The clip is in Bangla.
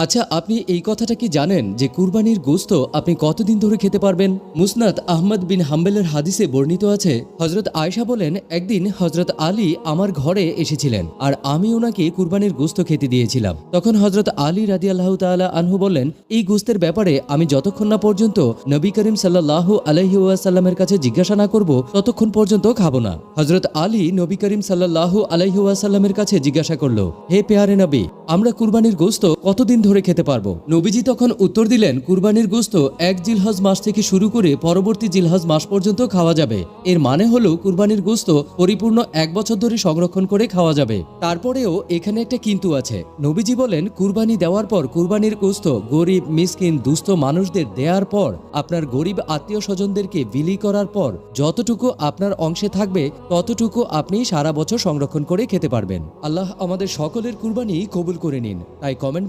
আচ্ছা, আপনি এই কথাটা কি জানেন যে কুরবানির গোশত আপনি কতদিন ধরে খেতে পারবেন? মুসনাদ আহমদ বিন হাম্বেলের হাদিসে বর্ণিত আছে, হযরত আয়েশা বলেন, একদিন হযরত আলী আমার ঘরে এসেছিলেন আর আমি ওনাকে কুরবানির গোশত খেতে দিয়েছিলাম। তখন হযরত আলী রাদিয়াল্লাহু তাআলা আনহু বললেন, এই গোশতের ব্যাপারে আমি যতক্ষণ না পর্যন্ত নবী করিম সাল্লাল্লাহু আলাইহি ওয়াসাল্লামের কাছে জিজ্ঞাসা না করব ততক্ষণ পর্যন্ত খাবো না। হযরত আলী নবী করিম সাল্লাল্লাহু আলাইহি ওয়াসাল্লামের কাছে জিজ্ঞাসা করলো, হে পেয়ারে নবী, আমরা কুরবানির গোশত কতদিন ধরে খেতে পারবো? নবীজি তখন উত্তর দিলেন, কুরবানির গোশত এক জিলহজ মাস থেকে শুরু করে পরবর্তী জিলহজ মাস পর্যন্ত খাওয়া যাবে। এর মানে হলো কুরবানির গোশত পরিপূর্ণ 1 বছর ধরে সংরক্ষণ করে খাওয়া যাবে। তারপরেও এখানে একটা কিন্তু আছে। নবীজি বলেন, কুরবানি দেওয়ার পর কুরবানির গোশত গরিব, মিসকিন, দুস্থ মানুষদের দেওয়ার পর, আপনার গরিব আত্মীয় স্বজনদেরকে বিলি করার পর যতটুকু আপনার অংশে থাকবে ততটুকু আপনি সারা বছর সংরক্ষণ করে খেতে পারবেন। আল্লাহ আমাদের সকলের কুরবানি কবুল করে নিন। তাই কমেন্ট